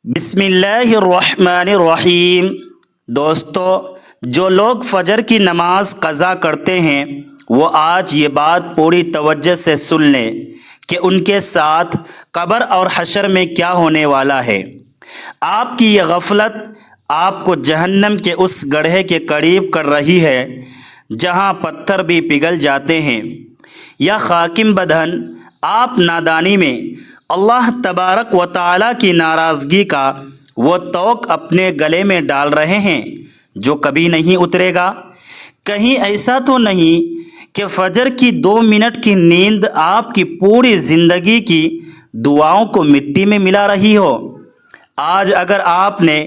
بسم اللہ الرحمن الرحیم۔ دوستو، جو لوگ فجر کی نماز قضا کرتے ہیں وہ آج یہ بات پوری توجہ سے سن لیں کہ ان کے ساتھ قبر اور حشر میں کیا ہونے والا ہے۔ آپ کی یہ غفلت آپ کو جہنم کے اس گڑھے کے قریب کر رہی ہے جہاں پتھر بھی پگھل جاتے ہیں۔ یا خاکم بدہن، آپ نادانی میں اللہ تبارک و تعالیٰ کی ناراضگی کا وہ طوق اپنے گلے میں ڈال رہے ہیں جو کبھی نہیں اترے گا۔ کہیں ایسا تو نہیں کہ فجر کی 2 منٹ کی نیند آپ کی پوری زندگی کی دعاؤں کو مٹی میں ملا رہی ہو؟ آج اگر آپ نے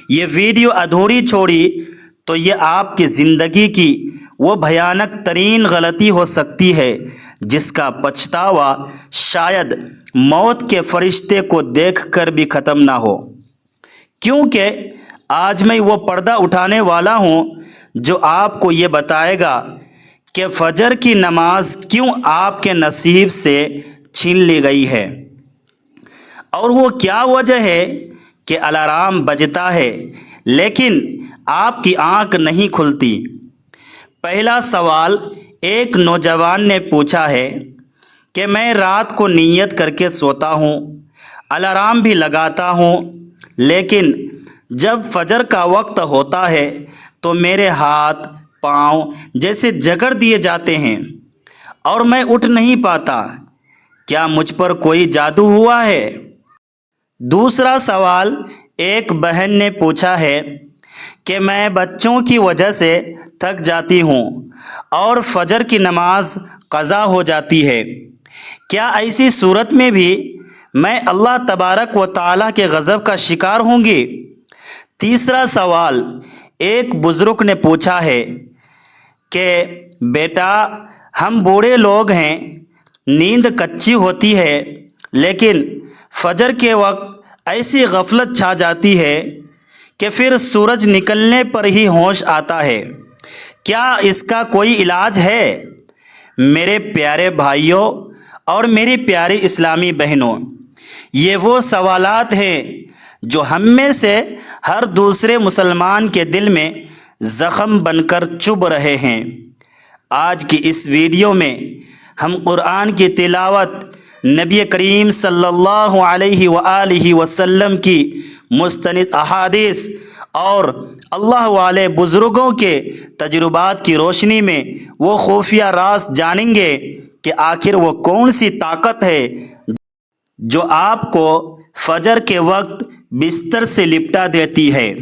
یہ ویڈیو ادھوری چھوڑی تو یہ آپ کی زندگی کی وہ بھیانک ترین غلطی ہو سکتی ہے جس کا پچھتاوا شاید موت کے فرشتے کو دیکھ کر بھی ختم نہ ہو۔ کیونکہ آج میں وہ پردہ اٹھانے والا ہوں جو آپ کو یہ بتائے گا کہ فجر کی نماز کیوں آپ کے نصیب سے چھین لی گئی ہے، اور وہ کیا وجہ ہے کہ الارم بجتا ہے لیکن آپ کی آنکھ نہیں کھلتی۔ پہلا سوال ایک نوجوان نے پوچھا ہے کہ میں رات کو نیت کر کے سوتا ہوں، الارم بھی لگاتا ہوں، لیکن جب فجر کا وقت ہوتا ہے تو میرے ہاتھ پاؤں جیسے جکڑ دیے جاتے ہیں اور میں اٹھ نہیں پاتا۔ کیا مجھ پر کوئی جادو ہوا ہے؟ دوسرا سوال ایک بہن نے پوچھا ہے کہ میں بچوں کی وجہ سے تھک جاتی ہوں اور فجر کی نماز قضا ہو جاتی ہے، کیا ایسی صورت میں بھی میں اللہ تبارک و تعالیٰ کے غضب کا شکار ہوں گی؟ تیسرا سوال ایک بزرگ نے پوچھا ہے کہ بیٹا، ہم بوڑھے لوگ ہیں، نیند کچی ہوتی ہے لیکن فجر کے وقت ایسی غفلت چھا جاتی ہے کہ پھر سورج نکلنے پر ہی ہوش آتا ہے، کیا اس کا کوئی علاج ہے؟ میرے پیارے بھائیوں اور میری پیاری اسلامی بہنوں، یہ وہ سوالات ہیں جو ہم میں سے ہر دوسرے مسلمان کے دل میں زخم بن کر چبھ رہے ہیں۔ آج کی اس ویڈیو میں ہم قرآن کی تلاوت، نبی کریم صلی اللہ علیہ وآلہ وسلم کی مستند احادیث اور اللہ والے بزرگوں کے تجربات کی روشنی میں وہ خفیہ راز جانیں گے کہ آخر وہ کون سی طاقت ہے جو آپ کو فجر کے وقت بستر سے لپٹا دیتی ہے۔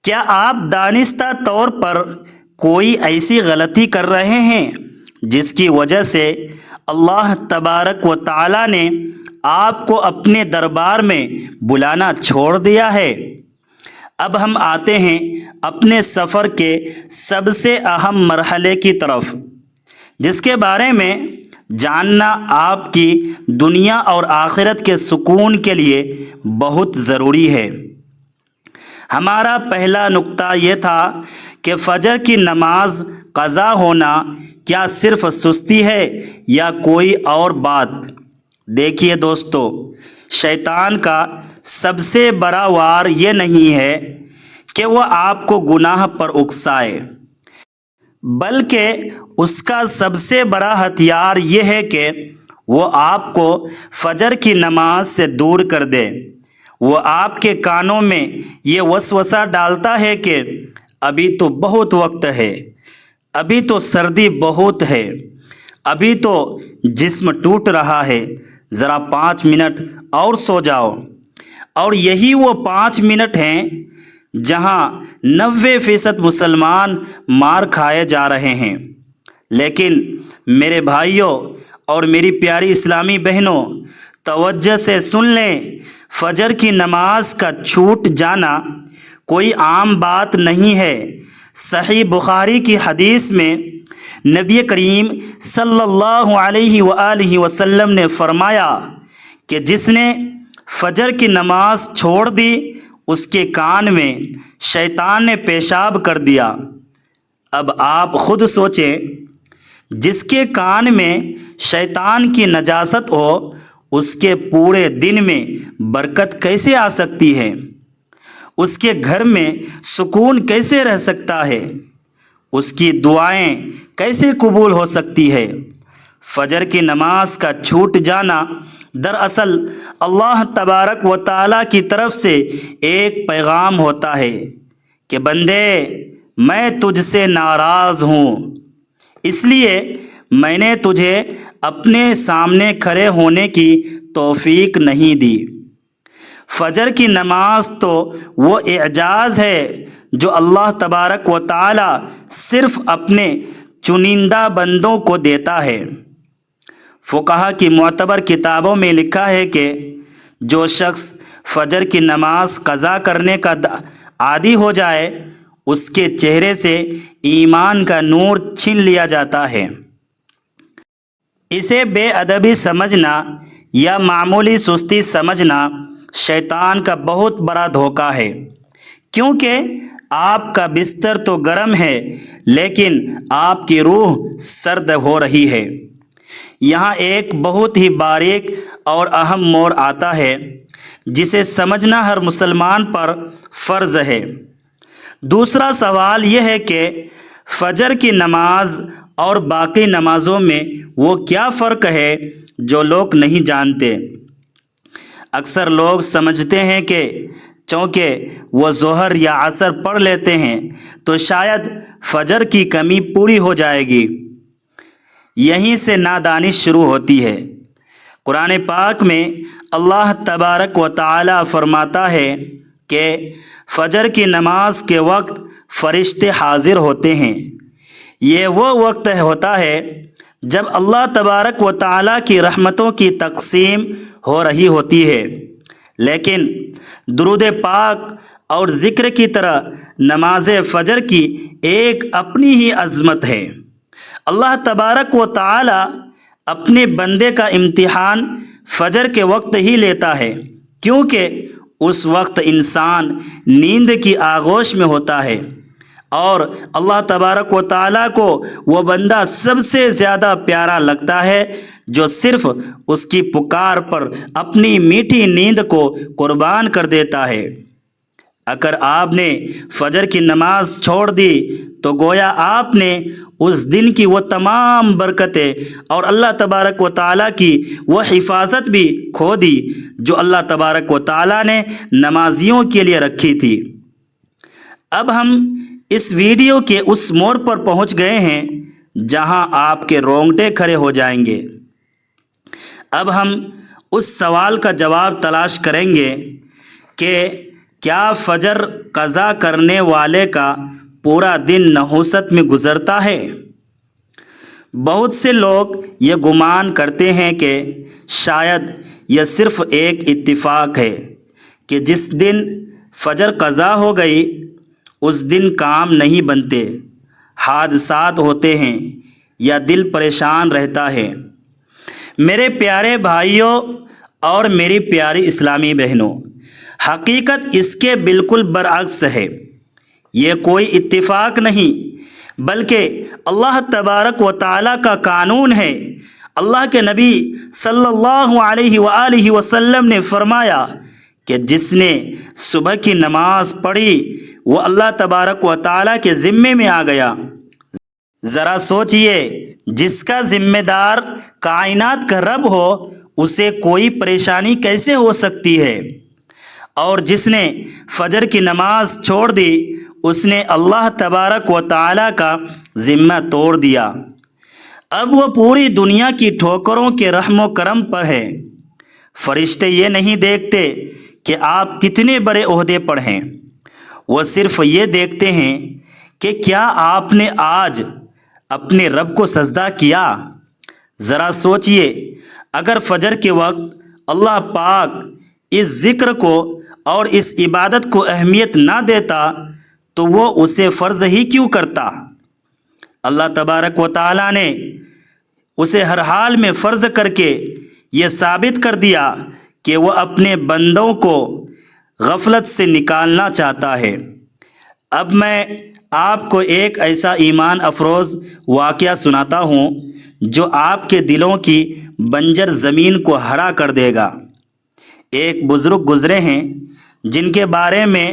کیا آپ دانستہ طور پر کوئی ایسی غلطی کر رہے ہیں جس کی وجہ سے اللہ تبارک و تعالیٰ نے آپ کو اپنے دربار میں بلانا چھوڑ دیا ہے؟ اب ہم آتے ہیں اپنے سفر کے سب سے اہم مرحلے کی طرف، جس کے بارے میں جاننا آپ کی دنیا اور آخرت کے سکون کے لیے بہت ضروری ہے۔ ہمارا پہلا نقطہ یہ تھا کہ فجر کی نماز قضا ہونا کیا صرف سستی ہے یا کوئی اور بات؟ دیکھیے دوستو، شیطان کا سب سے بڑا وار یہ نہیں ہے کہ وہ آپ کو گناہ پر اکسائے، بلکہ اس کا سب سے بڑا ہتھیار یہ ہے کہ وہ آپ کو فجر کی نماز سے دور کر دے۔ وہ آپ کے کانوں میں یہ وسوسہ ڈالتا ہے کہ ابھی تو بہت وقت ہے، ابھی تو سردی بہت ہے، ابھی تو جسم ٹوٹ رہا ہے، ذرا 5 منٹ اور سو جاؤ۔ اور یہی وہ 5 منٹ ہیں جہاں 90% مسلمان مار کھائے جا رہے ہیں۔ لیکن میرے بھائیوں اور میری پیاری اسلامی بہنوں، توجہ سے سن لیں، فجر کی نماز کا چھوٹ جانا کوئی عام بات نہیں ہے۔ صحیح بخاری کی حدیث میں نبی کریم صلی اللہ علیہ وآلہ وسلم نے فرمایا کہ جس نے فجر کی نماز چھوڑ دی اس کے کان میں شیطان نے پیشاب کر دیا۔ اب آپ خود سوچیں، جس کے کان میں شیطان کی نجاست ہو اس کے پورے دن میں برکت کیسے آ سکتی ہے؟ اس کے گھر میں سکون کیسے رہ سکتا ہے؟ اس کی دعائیں کیسے قبول ہو سکتی ہے؟ فجر کی نماز کا چھوٹ جانا دراصل اللہ تبارک و تعالیٰ کی طرف سے ایک پیغام ہوتا ہے کہ بندے، میں تجھ سے ناراض ہوں، اس لیے میں نے تجھے اپنے سامنے کھڑے ہونے کی توفیق نہیں دی۔ فجر کی نماز تو وہ اعجاز ہے جو اللہ تبارک و تعالی صرف اپنے چنندہ بندوں کو دیتا ہے۔ فقہا کی معتبر کتابوں میں لکھا ہے کہ جو شخص فجر کی نماز قضا کرنے کا عادی ہو جائے، اس کے چہرے سے ایمان کا نور چھین لیا جاتا ہے۔ اسے بے ادبی سمجھنا یا معمولی سستی سمجھنا شیطان کا بہت بڑا دھوکہ ہے، کیونکہ آپ کا بستر تو گرم ہے لیکن آپ کی روح سرد ہو رہی ہے۔ یہاں ایک بہت ہی باریک اور اہم موڑ آتا ہے جسے سمجھنا ہر مسلمان پر فرض ہے۔ دوسرا سوال یہ ہے کہ فجر کی نماز اور باقی نمازوں میں وہ کیا فرق ہے جو لوگ نہیں جانتے۔ اکثر لوگ سمجھتے ہیں کہ چونکہ وہ ظہر یا عصر پڑھ لیتے ہیں تو شاید فجر کی کمی پوری ہو جائے گی۔ یہیں سے نادانی شروع ہوتی ہے۔ قرآن پاک میں اللہ تبارک و تعالی فرماتا ہے کہ فجر کی نماز کے وقت فرشتے حاضر ہوتے ہیں۔ یہ وہ وقت ہوتا ہے جب اللہ تبارک و تعالی کی رحمتوں کی تقسیم ہو رہی ہوتی ہے، لیکن درود پاک اور ذکر کی طرح نماز فجر کی ایک اپنی ہی عظمت ہے۔ اللہ تبارک و تعالی اپنے بندے کا امتحان فجر کے وقت ہی لیتا ہے، کیونکہ اس وقت انسان نیند کی آغوش میں ہوتا ہے اور اللہ تبارک و تعالیٰ کو وہ بندہ سب سے زیادہ پیارا لگتا ہے جو صرف اس کی پکار پر اپنی میٹھی نیند کو قربان کر دیتا ہے۔ اگر آپ نے فجر کی نماز چھوڑ دی تو گویا آپ نے اس دن کی وہ تمام برکتیں اور اللہ تبارک و تعالیٰ کی وہ حفاظت بھی کھو دی جو اللہ تبارک و تعالیٰ نے نمازیوں کے لیے رکھی تھی۔ اب ہم اس ویڈیو کے اس موڑ پر پہنچ گئے ہیں جہاں آپ کے رونگٹے کھڑے ہو جائیں گے۔ اب ہم اس سوال کا جواب تلاش کریں گے کہ کیا فجر قضا کرنے والے کا پورا دن نحوست میں گزرتا ہے؟ بہت سے لوگ یہ گمان کرتے ہیں کہ شاید یہ صرف ایک اتفاق ہے کہ جس دن فجر قضا ہو گئی اس دن کام نہیں بنتے، حادثات ہوتے ہیں یا دل پریشان رہتا ہے۔ میرے پیارے بھائیوں اور میری پیاری اسلامی بہنوں، حقیقت اس کے بالکل برعکس ہے۔ یہ کوئی اتفاق نہیں بلکہ اللہ تبارک و تعالیٰ کا قانون ہے۔ اللہ کے نبی صلی اللہ علیہ وآلہ وسلم نے فرمایا کہ جس نے صبح کی نماز پڑھی وہ اللہ تبارک و تعالیٰ کے ذمے میں آ گیا۔ ذرا سوچئے، جس کا ذمہ دار کائنات کا رب ہو اسے کوئی پریشانی کیسے ہو سکتی ہے؟ اور جس نے فجر کی نماز چھوڑ دی اس نے اللہ تبارک و تعالیٰ کا ذمہ توڑ دیا۔ اب وہ پوری دنیا کی ٹھوکروں کے رحم و کرم پر ہے۔ فرشتے یہ نہیں دیکھتے کہ آپ کتنے بڑے عہدے پر ہیں، وہ صرف یہ دیکھتے ہیں کہ کیا آپ نے آج اپنے رب کو سجدہ کیا۔ ذرا سوچئے، اگر فجر کے وقت اللہ پاک اس ذکر کو اور اس عبادت کو اہمیت نہ دیتا تو وہ اسے فرض ہی کیوں کرتا؟ اللہ تبارک و تعالیٰ نے اسے ہر حال میں فرض کر کے یہ ثابت کر دیا کہ وہ اپنے بندوں کو غفلت سے نکالنا چاہتا ہے۔ اب میں آپ کو ایک ایسا ایمان افروز واقعہ سناتا ہوں جو آپ کے دلوں کی بنجر زمین کو ہرا کر دے گا۔ ایک بزرگ گزرے ہیں جن کے بارے میں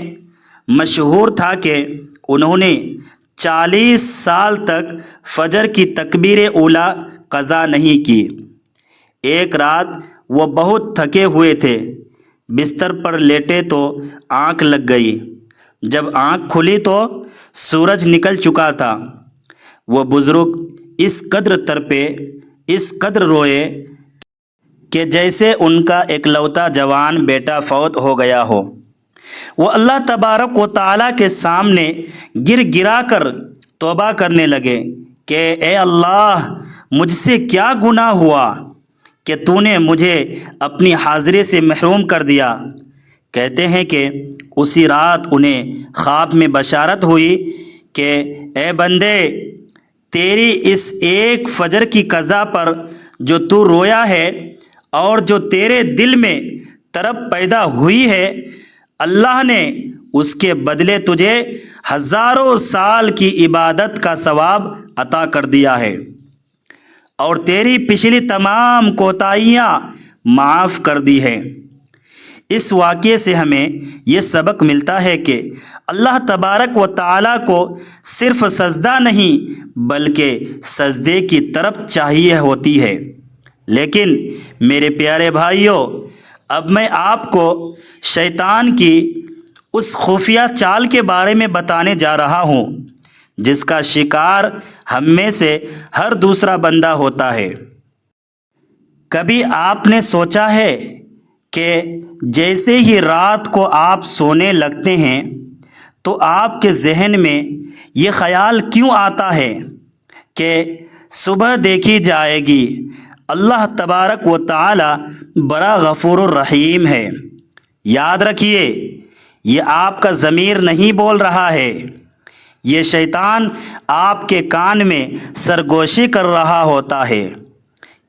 مشہور تھا کہ انہوں نے 40 سال تک فجر کی تکبیر اولیٰ قضا نہیں کی۔ ایک رات وہ بہت تھکے ہوئے تھے، بستر پر لیٹے تو آنکھ لگ گئی۔ جب آنکھ کھلی تو سورج نکل چکا تھا۔ وہ بزرگ اس قدر تڑپے، اس قدر روئے کہ جیسے ان کا اکلوتا جوان بیٹا فوت ہو گیا ہو۔ وہ اللہ تبارک و تعالیٰ کے سامنے گر گرا کر توبہ کرنے لگے کہ اے اللہ، مجھ سے کیا گناہ ہوا کہ تو نے مجھے اپنی حاضری سے محروم کر دیا۔ کہتے ہیں کہ اسی رات انہیں خواب میں بشارت ہوئی کہ اے بندے، تیری اس ایک فجر کی قضا پر جو تو رویا ہے اور جو تیرے دل میں طرب پیدا ہوئی ہے، اللہ نے اس کے بدلے تجھے ہزاروں سال کی عبادت کا ثواب عطا کر دیا ہے اور تیری پچھلی تمام کوتاہیاں معاف کر دی ہے۔ اس واقعے سے ہمیں یہ سبق ملتا ہے کہ اللہ تبارک و تعالیٰ کو صرف سجدہ نہیں بلکہ سجدے کی طرف چاہیے ہوتی ہے۔ لیکن میرے پیارے بھائیوں، اب میں آپ کو شیطان کی اس خفیہ چال کے بارے میں بتانے جا رہا ہوں جس کا شکار ہم میں سے ہر دوسرا بندہ ہوتا ہے۔ کبھی آپ نے سوچا ہے کہ جیسے ہی رات کو آپ سونے لگتے ہیں تو آپ کے ذہن میں یہ خیال کیوں آتا ہے کہ صبح دیکھی جائے گی، اللہ تبارک و تعالی بڑا غفور الرحیم ہے؟ یاد رکھیے، یہ آپ کا ضمیر نہیں بول رہا ہے، یہ شیطان آپ کے کان میں سرگوشی کر رہا ہوتا ہے،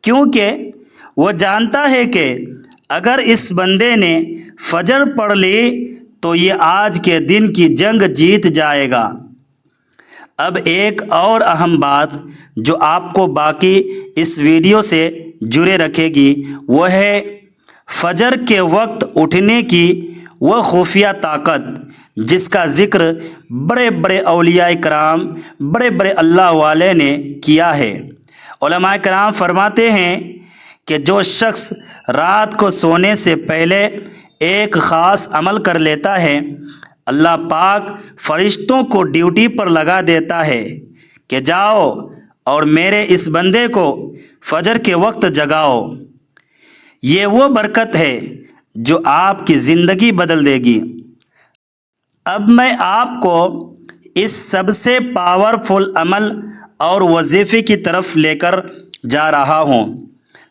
کیونکہ وہ جانتا ہے کہ اگر اس بندے نے فجر پڑھ لی تو یہ آج کے دن کی جنگ جیت جائے گا۔ اب ایک اور اہم بات جو آپ کو باقی اس ویڈیو سے جڑے رکھے گی وہ ہے فجر کے وقت اٹھنے کی وہ خفیہ طاقت جس کا ذکر بڑے بڑے اولیاء کرام، بڑے بڑے اللہ والے نے کیا ہے۔ علماء کرام فرماتے ہیں کہ جو شخص رات کو سونے سے پہلے ایک خاص عمل کر لیتا ہے، اللہ پاک فرشتوں کو ڈیوٹی پر لگا دیتا ہے کہ جاؤ اور میرے اس بندے کو فجر کے وقت جگاؤ۔ یہ وہ برکت ہے جو آپ کی زندگی بدل دے گی۔ اب میں آپ کو اس سب سے پاورفل عمل اور وظیفے کی طرف لے کر جا رہا ہوں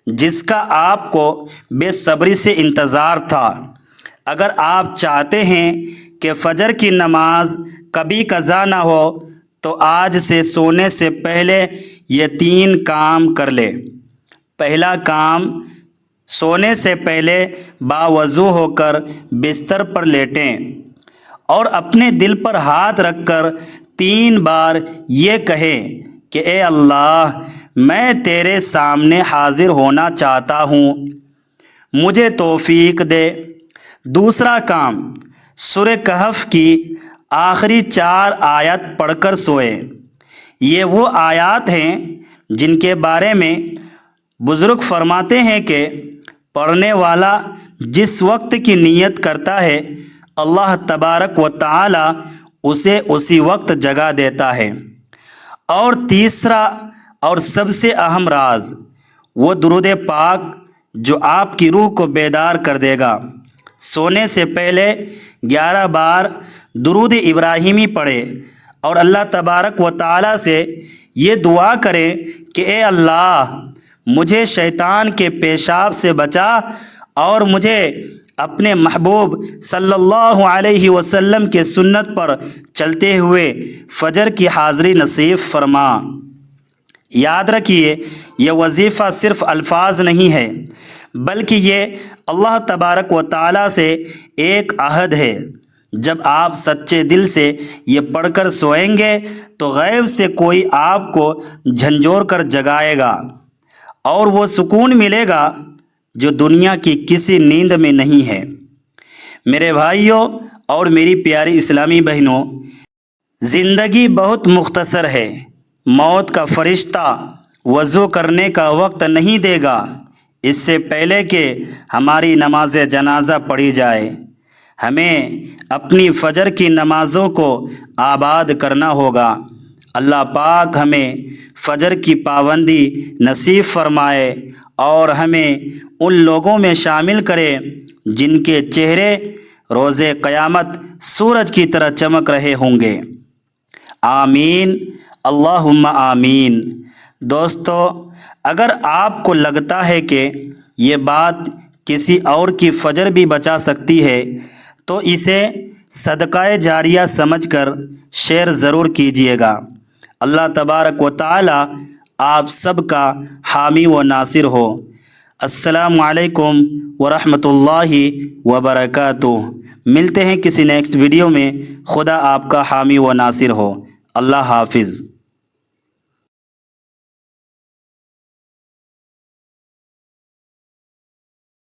جس کا آپ کو بے صبری سے انتظار تھا۔ اگر آپ چاہتے ہیں کہ فجر کی نماز کبھی قضا نہ ہو تو آج سے سونے سے پہلے یہ 3 کام کر لے۔ پہلا کام، سونے سے پہلے باوضو ہو کر بستر پر لیٹیں اور اپنے دل پر ہاتھ رکھ کر 3 بار یہ کہیں کہ اے اللہ، میں تیرے سامنے حاضر ہونا چاہتا ہوں، مجھے توفیق دے۔ دوسرا کام، سورہ کہف کی آخری 4 آیت پڑھ کر سوئیں۔ یہ وہ آیات ہیں جن کے بارے میں بزرگ فرماتے ہیں کہ پڑھنے والا جس وقت کی نیت کرتا ہے، اللہ تبارک و تعالی اسے اسی وقت جگا دیتا ہے۔ اور تیسرا اور سب سے اہم راز، وہ درود پاک جو آپ کی روح کو بیدار کر دے گا۔ سونے سے پہلے 11 بار درود ابراہیمی پڑھے اور اللہ تبارک و تعالی سے یہ دعا کریں کہ اے اللہ، مجھے شیطان کے پیشاب سے بچا اور مجھے اپنے محبوب صلی اللہ علیہ وسلم کے سنت پر چلتے ہوئے فجر کی حاضری نصیب فرما۔ یاد رکھیے، یہ وظیفہ صرف الفاظ نہیں ہے بلکہ یہ اللہ تبارک و تعالی سے ایک عہد ہے جب آپ سچے دل سے یہ پڑھ کر سوئیں گے تو غیب سے کوئی آپ کو جھنجھوڑ کر جگائے گا اور وہ سکون ملے گا جو دنیا کی کسی نیند میں نہیں ہے۔ میرے بھائیوں اور میری پیاری اسلامی بہنوں، زندگی بہت مختصر ہے۔ موت کا فرشتہ وضو کرنے کا وقت نہیں دے گا اس سے پہلے کہ ہماری نماز جنازہ پڑھی جائے۔ ہمیں اپنی فجر کی نمازوں کو آباد کرنا ہوگا۔ اللہ پاک ہمیں فجر کی پابندی نصیب فرمائے اور ہمیں ان لوگوں میں شامل کرے جن کے چہرے روز قیامت سورج کی طرح چمک رہے ہوں گے۔ آمین، اللہم آمین۔ دوستو، اگر آپ کو لگتا ہے کہ یہ بات کسی اور کی فجر بھی بچا سکتی ہے تو اسے صدقہ جاریہ سمجھ کر شیئر ضرور کیجیے گا۔ اللہ تبارک و تعالی آپ سب کا حامی و ناصر ہو۔ السلام علیکم ورحمۃ اللہ وبرکاتہ۔ ملتے ہیں کسی نیکسٹ ویڈیو میں۔ خدا آپ کا حامی و ناصر ہو۔ اللہ حافظ۔